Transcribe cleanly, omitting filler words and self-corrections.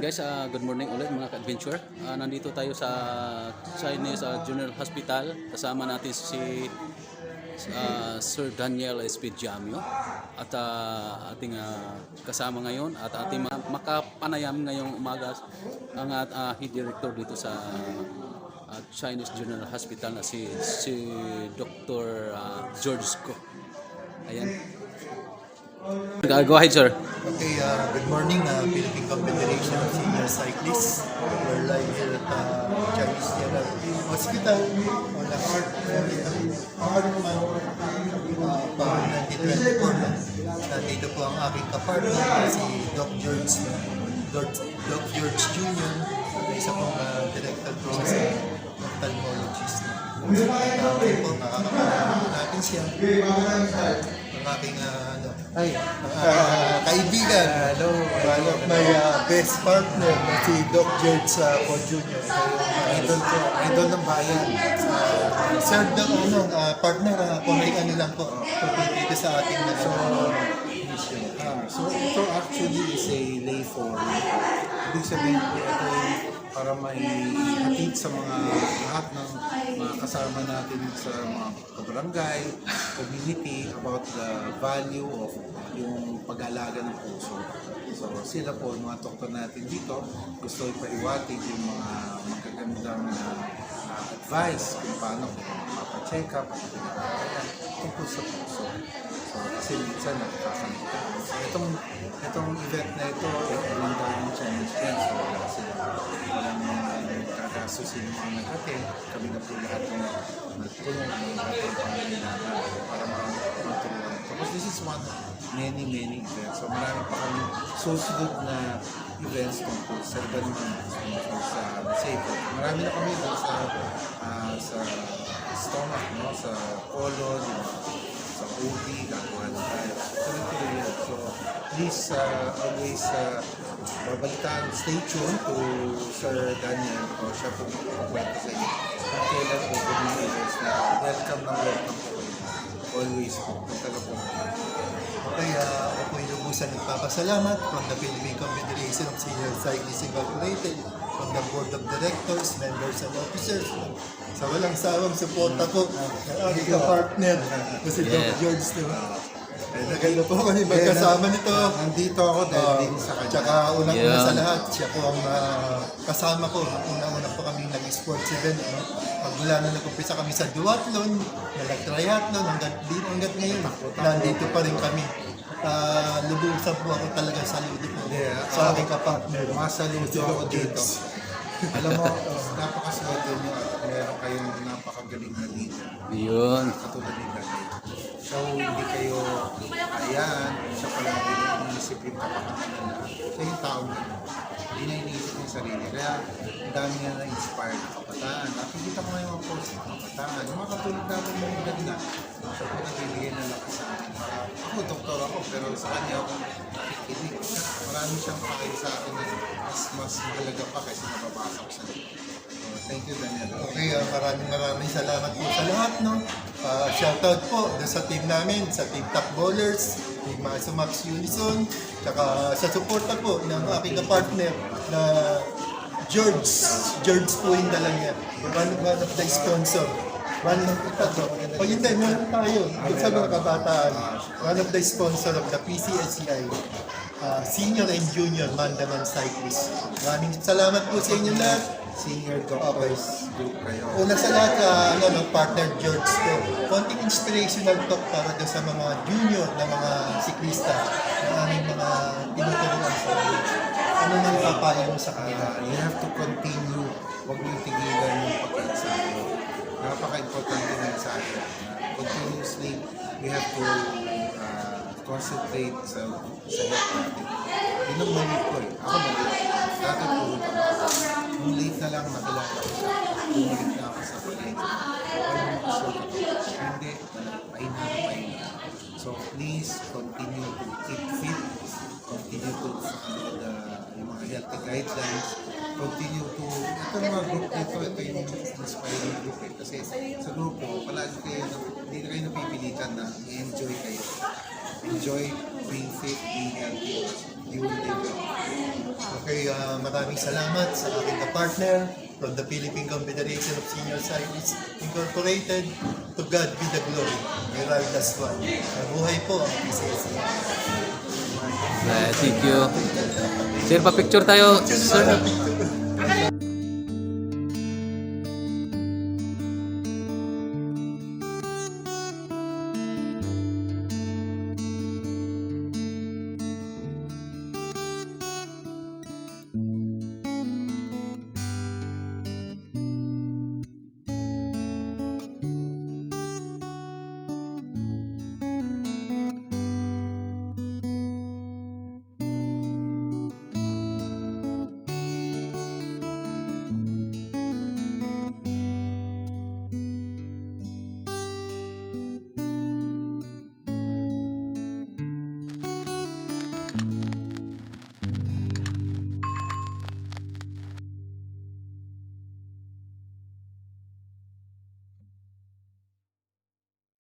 guys, good morning ulit mga ka-adventure. Nandito tayo sa Chinese General Hospital. Kasama natin si Sir Daniel Espediamio at ating kasama ngayon at ating makapanayam ngayong umaga ang head director dito sa Chinese General Hospital na si Dr. George Go. Ayan. Go ahead, sir. Okay, good morning, Philippine Confederation of Senior Cyclists. We're live here at Chinese General Hospital on the heart month 2024. Nandito po ang aking kapartner, si Doc George Jr. Isa pong director po sa ophthalmologist. Okay po, makakapanood natin siya. Ang aking kaibigan, one of my best partner na si Doc George Po Jr. Idol ng bayan. Sir Doc, partner, konting ano lang po dito sa ating mission. So ito actually is a lay form. Ibig sabihin po ito ay para may hatid sa mga lahat ng mga kasama natin sa mga kabarangay, community about the value of yung pag-aalaga ng puso. So sila po, mga doktor natin dito, gusto ipaiwatig yung mga magagandang advice kung paano mapacheck up tungkol sa puso. So kasi minsan nakakalimutan. So itong event na ito, walang daw yung Chinese Games. So walang kakasusin yung mga nag-attend. Kami na po lahat ng nagtulong ng ating pangangailangan para matulungan. Because this is one of many events. So marami pa kami susunod na events tungkol sa iba naman tungkol sa safety. Marami na kami doon sa stomach, no? Sa colon, sa OB, gagawa na tayo. Tuloy-tuloy yan. So please always babalitaan, stay tuned to Sir Daniel o siya po magpakwento sa inyo. Kung kailan po events na welcome po kayo. Always po. Punta po. Okay, ako po inubusan nagpapasalamat from the Philippine Confederation of Senior Cyclists Incorporated, from the Board of Directors, members and officers, sa walang sawang suporta po ng aking partner na si Doc George. Tagal na po kami magkasama nito. Nandito ako dahil din sa kanya. Tsaka unang-una sa lahat, siya po ang kasama ko. Una-una po kami nag-sports event. Pagmula na nag-umpisa kami sa duathlon, nag-triathlon, hanggat ngayon, nandito pa rin kami. Lubusan po ako talaga saludo po sa aking kapartner. Masaludo ako dito. Alam mo, napakaswerte nyo at meron kayong napakagaling na leader. Yun. Katulad ni Daniel. So, hindi kayo ayan, siya pala iniisip yung kapakanan na siya yung tao na hindi na iniisip yung sarili. Kaya, ang dami nga na-inspired na kabataan. Nakikita ko ngayon ang post ng kabataan. Yung mga katulad natin yung edad na, siya po nagbibigay ng lakas sa akin. Ako, doktor ako, pero sa kanya ako nakikinig. Marami siyang pakay sa akin na mas mahalaga pa kaysa nababasa ko sa nila. Thank you, Daniel. Okay, maraming salamat po sa lahat, no? Shoutout po sa team namin, sa Team Top Bowlers, Team Max Unison, tsaka sa suporta po ng aking partner na George po yung dala niya. One of the sponsor. One sa mga kabataan. One of the sponsor of the PCSCI. Senior and Junior Mandaman Cyclists. Maraming salamat po sa inyo lahat. Senior doctors group kayo. Una sa lahat, partner George ko. Konting inspirational talk para doon sa mga junior na mga siklista na aming mga tinuturuan sa kanila. Ano nang papayo mo sa kanila? You have to continue. Huwag niyo tigilan yung pag-ensayo. Napaka-importante ng ensayo. Continuously, we have to concentrate sa health natin. Yun ang mali ko eh. Ako mali. Dati puro trabaho. Nung late na lang nakilala ko siya. Bumalik na ako sa pag-ensayo. Ano yung gusto ko? Hindi. Pahinga. So please continue to keep fit. Continue to follow yung mga healthy guidelines. Continue to Ito mga group dito, ito yung inspiring group eh. Kasi sa grupo, palagi kayo, hindi na kayo napipilitan na i-enjoy kayo. Enjoy being fit, being healthy. You will enjoy. Okay, maraming salamat sa aking partner from the Philippine Confederation of Senior Scientists Incorporated. To God be the glory. May ride as one. Mabuhay po ang PCSC. Thank you. Sir, pa-picture tayo, sir. Picture.